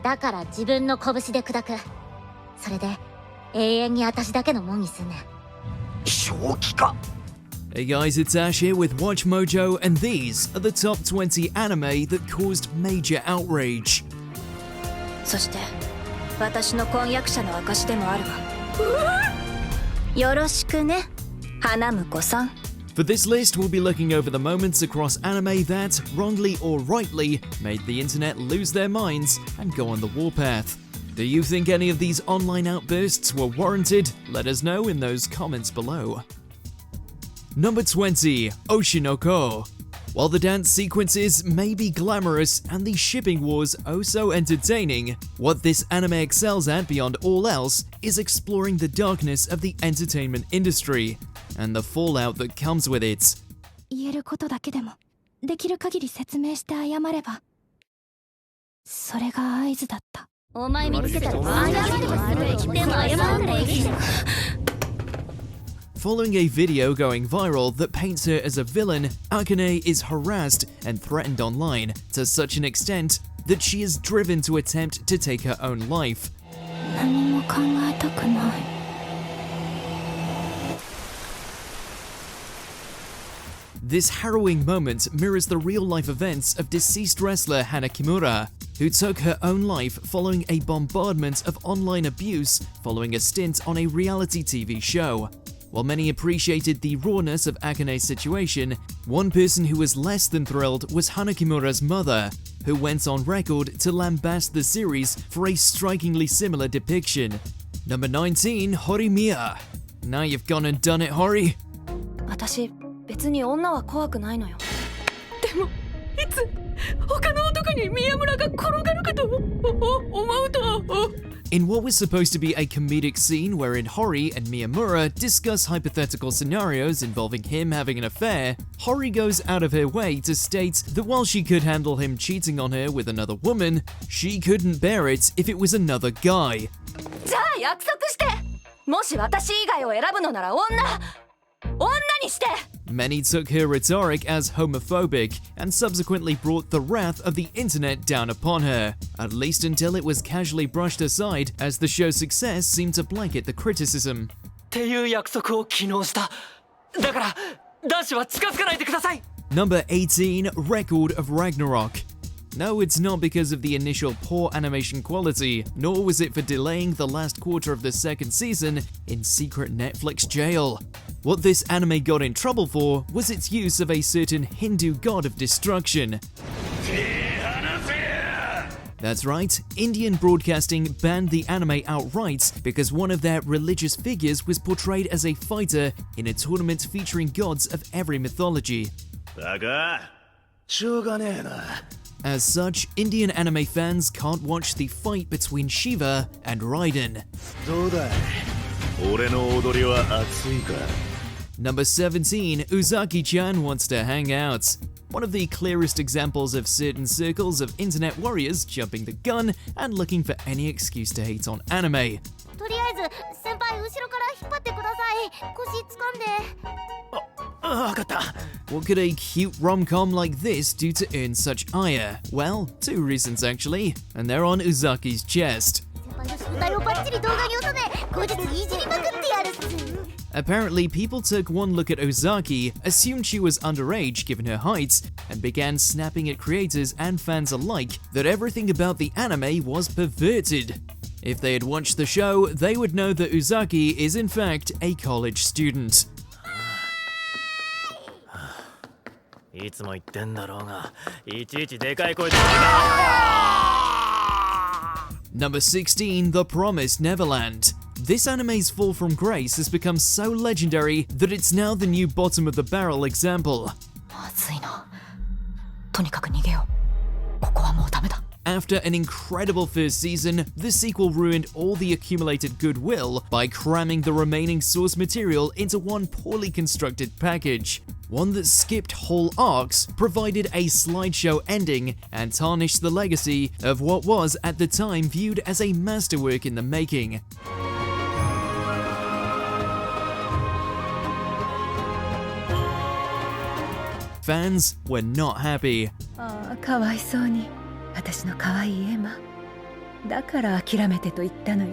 だから自分の拳で砕く。それで永遠に私だけのもんにすんねん。正気か。 Hey guys, it's Ash here with WatchMojo, and these are the top 20 anime that caused major outrage. そして私の婚約者の証でもあるわ。よろしくね、花婿さん。 For this list, we'll be looking over the moments across anime that, wrongly or rightly, made the internet lose their minds and go on the warpath. Do you think any of these online outbursts were warranted? Let us know in those comments below. Number 20. Oshi no Ko. While the dance sequences may be glamorous and the shipping wars oh so entertaining, what this anime excels at beyond all else is exploring the darkness of the entertainment industry and the fallout that comes with it. 言えることだけでもできる限り説明して謝れば、それが合図だった。お前見つけたら謝ればする。でも謝らないで。 Following a video going viral that paints her as a villain, Akane is harassed and threatened online to such an extent that she is driven to attempt to take her own life. 何も考えたくない。 This harrowing moment mirrors the real-life events of deceased wrestler Hana Kimura, who took her own life following a bombardment of online abuse following a stint on a reality TV show. While many appreciated the rawness of Akane's situation, one person who was less than thrilled was Hana Kimura's mother, who went on record to lambast the series for a strikingly similar depiction. Number 19, Horimiya. Now you've gone and done it, Hori. 私、別に女は怖くないのよ。でも、いつ他の男に宮村が転がるかと思うと。 In what was supposed to be a comedic scene wherein Hori and Miyamura discuss hypothetical scenarios involving him having an affair, Hori goes out of her way to state that while she could handle him cheating on her with another woman, she couldn't bear it if it was another guy. じゃあ約束して。もし私以外を選ぶのなら女にして。 Many took her rhetoric as homophobic and subsequently brought the wrath of the internet down upon her, at least until it was casually brushed aside as the show's success seemed to blanket the criticism. っていう約束を昨日した。だから男子は近づかないでください。 Number 18, Record of Ragnarok. No, it's not because of the initial poor animation quality, nor was it for delaying the last quarter of the second season in secret Netflix jail. What this anime got in trouble for was its use of a certain Hindu god of destruction. That's right, Indian broadcasting banned the anime outright because one of their religious figures was portrayed as a fighter in a tournament featuring gods of every mythology. As such, Indian anime fans can't watch the fight between Shiva and Raiden. Number 17, Uzaki-chan wants to hang out. One of the clearest examples of certain circles of internet warriors jumping the gun and looking for any excuse to hate on anime. とりあえず先輩後ろから引っ張ってください。腰掴んで。わかった。 What could a cute rom-com like this do to earn such ire? Well, two reasons actually, and they're on Uzaki's chest. 先輩の正体をバッチリ動画に収め、後日いじりまくってやるっす。 Apparently, people took one look at Uzaki, assumed she was underage given her height, and began snapping at creators and fans alike that everything about the anime was perverted. If they had watched the show, they would know that Uzaki is in fact a college student. いつも言ってんだろうが、いちいちでかい声で。 Number 16, The Promised Neverland. This anime's fall from grace has become so legendary that it's now the new bottom of the barrel example. まずいな。とにかく逃げよう。ここはもうダメだ。 After an incredible first season, the sequel ruined all the accumulated goodwill by cramming the remaining source material into one poorly constructed package. One that skipped whole arcs, provided a slideshow ending, and tarnished the legacy of what was at the time viewed as a masterwork in the making. Fans were not happy. かわいそうに。私の可愛いエマ。だから諦めてと言ったのよ。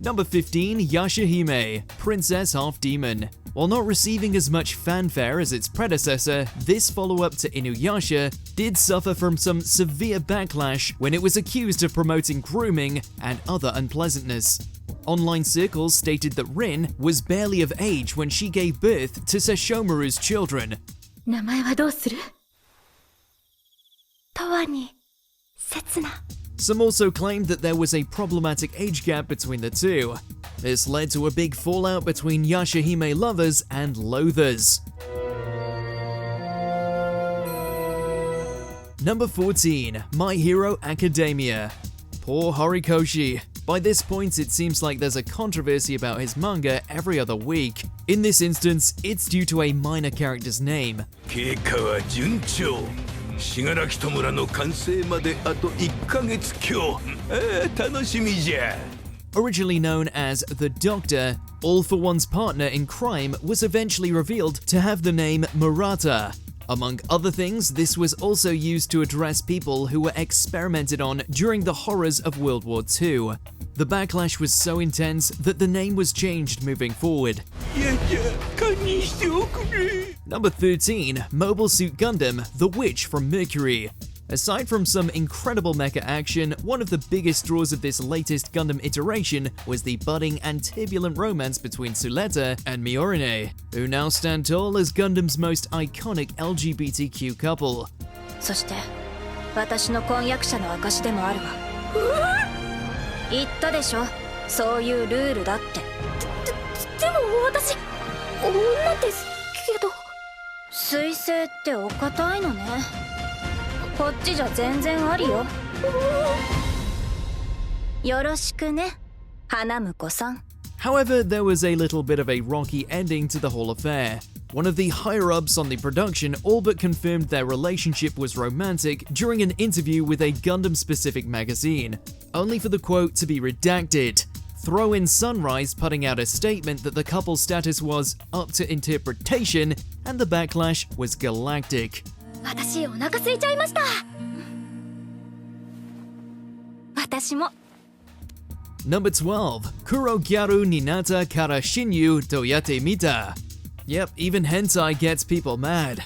Number 15, Yashahime, Princess Half Demon. While not receiving as much fanfare as its predecessor, this follow-up to Inuyasha did suffer from some severe backlash when it was accused of promoting grooming and other unpleasantness. Online circles stated that Rin was barely of age when she gave birth to Sesshomaru's children. 名前はどうする？とわに、刹那。 Some also claimed that there was a problematic age gap between the two. This led to a big fallout between Yashahime lovers and loathers. Number 14, My Hero Academia. Poor Horikoshi. By this point, it seems like there's a controversy about his manga every other week. In this instance, it's due to a minor character's name. 経過は順調。信楽戸村の完成まであと1ヶ月強。楽しみじゃ。 Originally known as the Doctor, All for One's partner in crime was eventually revealed to have the name Murata. Among other things, this was also used to address people who were experimented on during the horrors of World War II. The backlash was so intense that the name was changed moving forward. Number 13, Mobile Suit Gundam, The Witch from Mercury. Aside from some incredible mecha action, one of the biggest draws of this latest Gundam iteration was the budding and turbulent romance between Suletta and Miorine, who now stand tall as Gundam's most iconic LGBTQ couple. そして私の婚約者の証でもあるわ。言ったでしょ、そういうルールだって。でも私女ですけど。水星ってお堅いのね。こっちじゃ全然ありよ。よろしくね、花婿さん。 However, there was a little bit of a rocky ending to the whole affair. One of the higher-ups on the production all but confirmed their relationship was romantic during an interview with a Gundam-specific magazine, only for the quote to be redacted. Throw in Sunrise putting out a statement that the couple's status was up to interpretation, and the backlash was galactic. 私お腹空いちゃいました。私も。 Number 12, Kuro Gyaru Ninata Kara Shinyu Toyate Mita. Yep, even hentai gets people mad.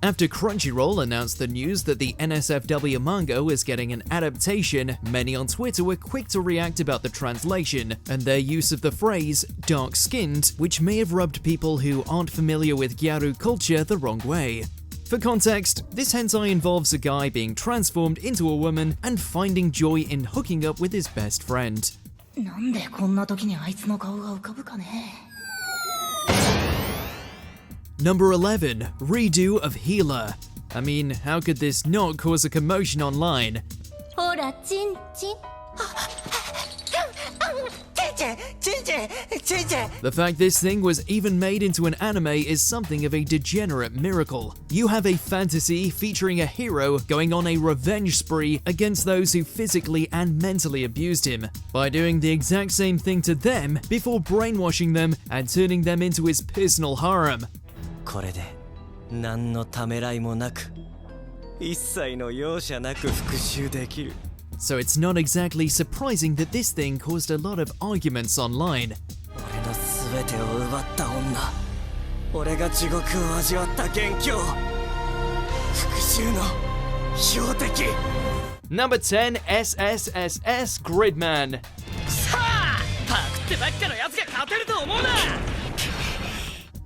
After Crunchyroll announced the news that the NSFW manga was getting an adaptation, many on Twitter were quick to react about the translation and their use of the phrase dark-skinned, which may have rubbed people who aren't familiar with Gyaru culture the wrong way. For context, this hentai involves a guy being transformed into a woman and finding joy in hooking up with his best friend. なんでこんな時にあいつの顔が浮かぶかね。 Number 11, Redo of Healer. I mean, how could this not cause a commotion online? ほら、チンチン。The fact this thing was even made into an anime is something of a degenerate miracle. You have a fantasy featuring a hero going on a revenge spree against those who physically and mentally abused him, by doing the exact same thing to them before brainwashing them and turning them into his personal harem. これで何のためらいもなく一切の容赦なく復讐できる。 So it's not exactly surprising that this thing caused a lot of arguments online. 俺の全てを奪った女、俺が地獄を味わった元凶、復讐の標的。 Number 10, SSSS Gridman. さあ、パクってばっかのやつが勝てると思うな。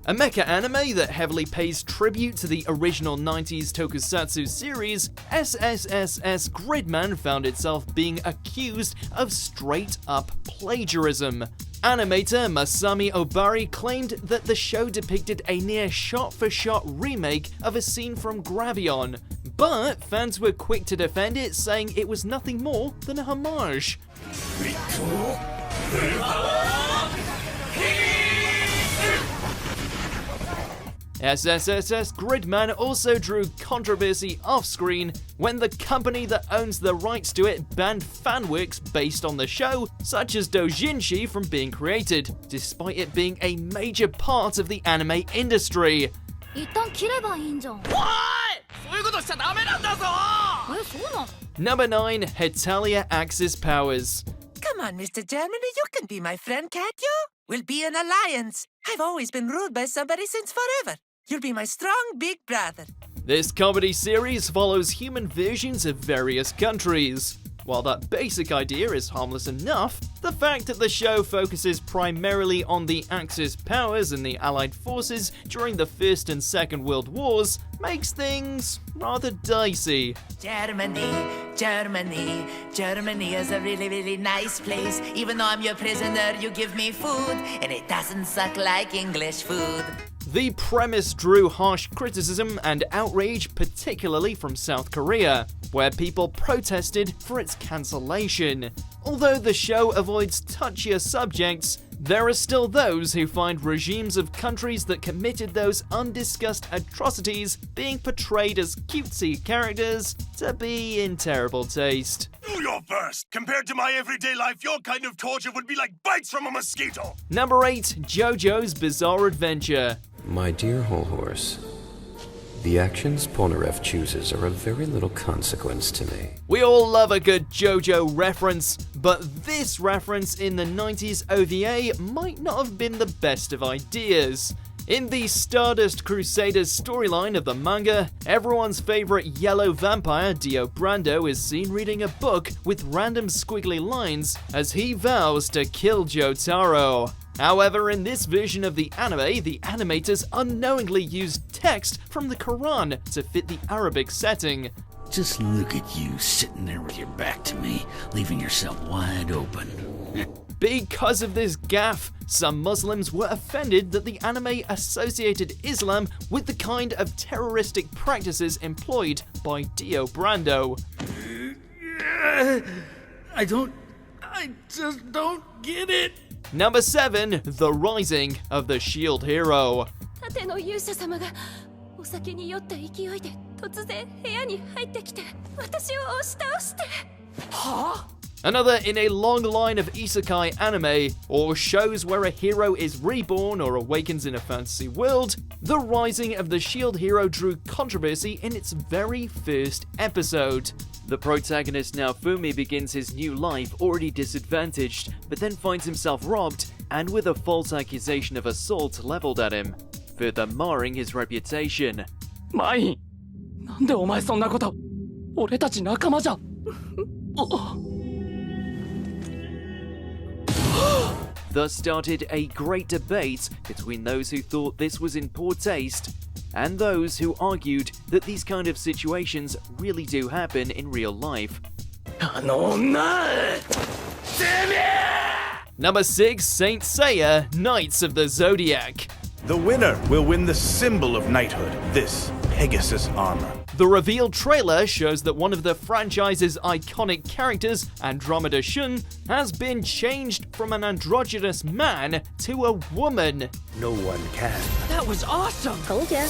A mecha anime that heavily pays tribute to the original 90s tokusatsu series, SSSS Gridman found itself being accused of straight-up plagiarism. Animator Masami Obari claimed that the show depicted a near shot-for-shot remake of a scene from Gravion, but fans were quick to defend it, saying it was nothing more than a homage. SSSS Gridman also drew controversy off-screen when the company that owns the rights to it banned fanworks based on the show, such as Dojinshi, from being created, despite it being a major part of the anime industry. 一旦切ればいいんじゃん。おい！そういうことしちゃダメなんだぞ！そうなの？ Number 9. Hetalia Axis Powers. Come on, Mr. Germany, you can be my friend, can't you? We'll be an alliance. I've always been ruled by somebody since forever. You'll be my strong big brother. This comedy series follows human versions of various countries. While that basic idea is harmless enough, the fact that the show focuses primarily on the Axis powers and the Allied forces during the First and Second World Wars makes things rather dicey. Germany, Germany, Germany is a really, really nice place. Even though I'm your prisoner, you give me food, and it doesn't suck like English food. The premise drew harsh criticism and outrage, particularly from South Korea, where people protested for its cancellation. Although the show avoids touchier subjects, there are still those who find regimes of countries that committed those undiscussed atrocities being portrayed as cutesy characters to be in terrible taste. You're first. Compared to my everyday life, your kind of torture would be like bites from a mosquito. Number 8. JoJo's Bizarre Adventure. My dear Whole Horse, the actions Polnareff chooses are of very little consequence to me. We all love a good JoJo reference, but this reference in the 90s OVA might not have been the best of ideas. In the Stardust Crusaders storyline of the manga, everyone's favorite yellow vampire, Dio Brando, is seen reading a book with random squiggly lines as he vows to kill Jotaro. However, in this version of the anime, the animators unknowingly used text from the Quran to fit the Arabic setting. Just look at you sitting there with your back to me, leaving yourself wide open. Because of this gaffe, some Muslims were offended that the anime associated Islam with the kind of terroristic practices employed by Dio Brando. I just don't get it. Number 7. The Rising of the Shield Hero. 盾の勇者様がお酒に酔った勢いで突然部屋に入ってきて私を押し倒して。Another in a long line of isekai anime, or shows where a hero is reborn or awakens in a fantasy world, The Rising of the Shield Hero drew controversy in its very first episode. The protagonist Naofumi begins his new life already disadvantaged, but then finds himself robbed and with a false accusation of assault leveled at him, further marring his reputation. マイン、なんでお前そんなこと？俺たち仲間じゃ。Thus started a great debate between those who thought this was in poor taste and those who argued that these kind of situations really do happen in real life. Number 6. Saint Seiya, Knights of the Zodiac. The winner will win the symbol of knighthood, this Pegasus armor. The revealed trailer shows that one of the franchise's iconic characters, Andromeda Shun, has been changed from an androgynous man to a woman. No one can. That was awesome. Told ya.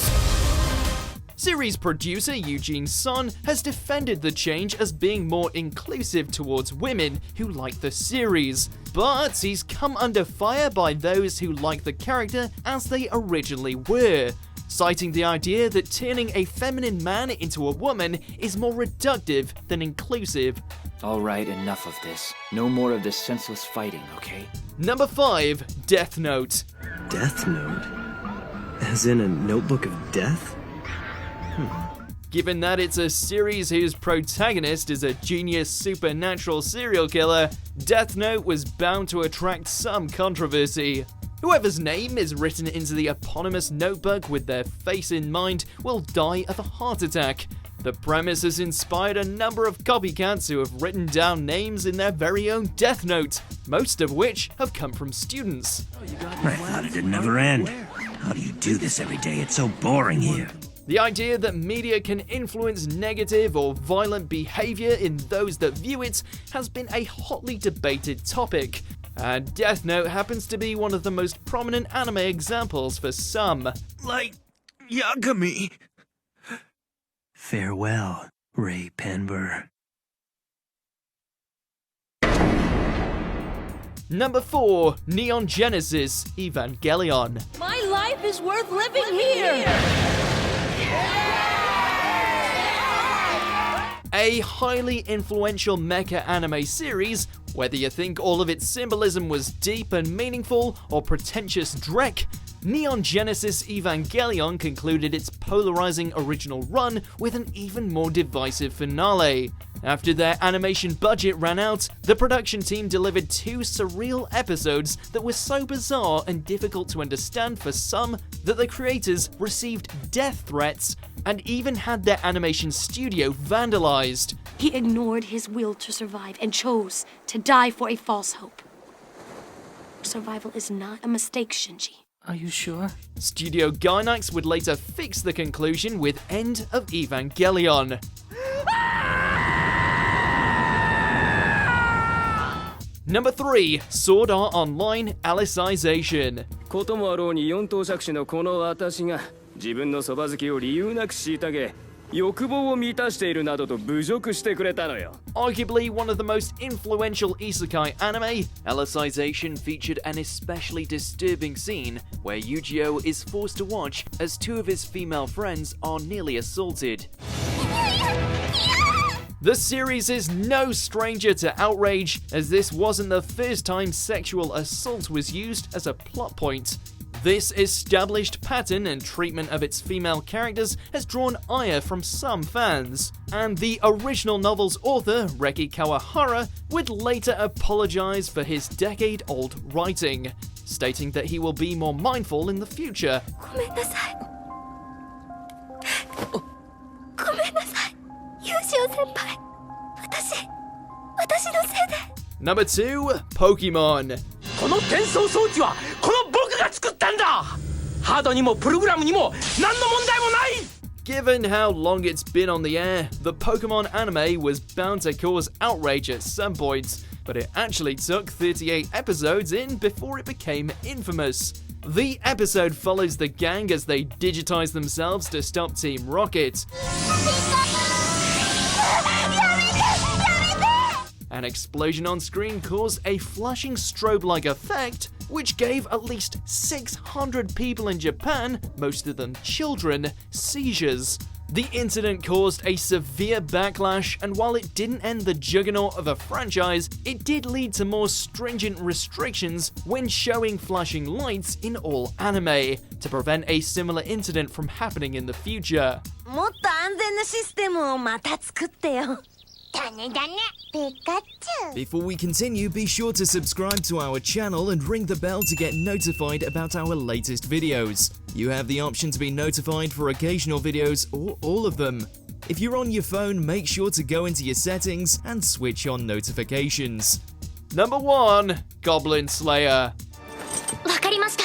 Series producer Eugene Son has defended the change as being more inclusive towards women who like the series, but he's come under fire by those who like the character as they originally were, citing the idea that turning a feminine man into a woman is more reductive than inclusive. Alright, enough of this. No more of this senseless fighting, okay? Number 5. Death Note. Death Note? As in a notebook of death? Given that it's a series whose protagonist is a genius supernatural serial killer, Death Note was bound to attract some controversy. Whoever's name is written into the eponymous notebook with their face in mind will die of a heart attack. The premise has inspired a number of copycats who have written down names in their very own Death Note, most of which have come from students. I thought it'd never end. How do you do this every day? It's so boring here. The idea that media can influence negative or violent behavior in those that view it has been a hotly debated topic, and Death Note happens to be one of the most prominent anime examples for some. Like Yagami. Farewell, Ray Penber. Number 4. Neon Genesis Evangelion. My life is worth living here. A highly influential mecha anime series, whether you think all of its symbolism was deep and meaningful or pretentious dreck, Neon Genesis Evangelion concluded its polarizing original run with an even more divisive finale. After their animation budget ran out, the production team delivered 2 surreal episodes that were so bizarre and difficult to understand for some that the creators received death threats and even had their animation studio vandalized. He ignored his will to survive and chose to die for a false hope. Survival is not a mistake, Shinji. Are you sure? Studio Gainax would later fix the conclusion with End of Evangelion. Number 3, Sword Art Online Alicization. こともあろうに4等杓子のこの私が自分のそば好きを理由なく虐げ欲望を満たしているなどと侮辱してくれたのよ。 Arguably one of the most influential isekai anime, Alicization featured an especially disturbing scene where Yu-Gi-Oh is forced to watch as 2 of his female friends are nearly assaulted. The series is no stranger to outrage, as this wasn't the first time sexual assault was used as a plot point. This established pattern and treatment of its female characters has drawn ire from some fans, and the original novel's author, Reki Kawahara, would later apologize for his decade-old writing, stating that he will be more mindful in the future. Number 2, Pokémon. この転送装置はこの僕が作ったんだ。ハードにもプログラムにも何の問題もない。 Given how long it's been on the air, the Pokémon anime was bound to cause outrage at some point, but it actually took 38 episodes in before it became infamous. The episode follows the gang as they digitize themselves to stop Team Rocket. An explosion on screen caused a flashing strobe-like effect, which gave at least 600 people in Japan, most of them children, seizures. The incident caused a severe backlash, and while it didn't end the juggernaut of a franchise, it did lead to more stringent restrictions when showing flashing lights in all anime, to prevent a similar incident from happening in the future. もっと安全なシステムをまた作ってよ。 Before we continue, be sure to subscribe to our channel and ring the bell to get notified about our latest videos. You have the option to be notified for occasional videos or all of them. If you're on your phone, make sure to go into your settings and switch on notifications. Number 1, Goblin Slayer. わかりました。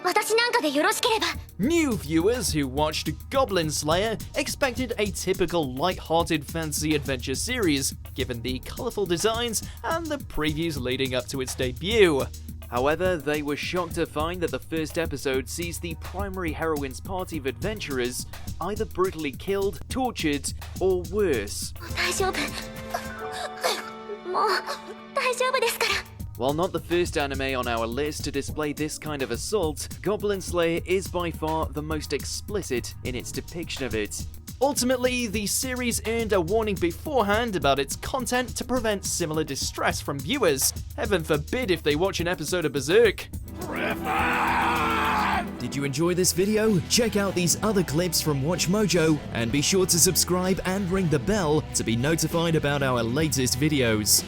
私なんかでよろしければ。 New viewers who watched Goblin Slayer expected a typical light-hearted fantasy adventure series, given the colourful designs and the previews leading up to its debut. However, they were shocked to find that the first episode sees the primary heroine's party of adventurers either brutally killed, tortured, or worse. 大丈夫。もう大丈夫ですから。 While not the first anime on our list to display this kind of assault, Goblin Slayer is by far the most explicit in its depiction of it. Ultimately, the series earned a warning beforehand about its content to prevent similar distress from viewers. Heaven forbid if they watch an episode of Berserk. Did you enjoy this video? Check out these other clips from WatchMojo, and be sure to subscribe and ring the bell to be notified about our latest videos.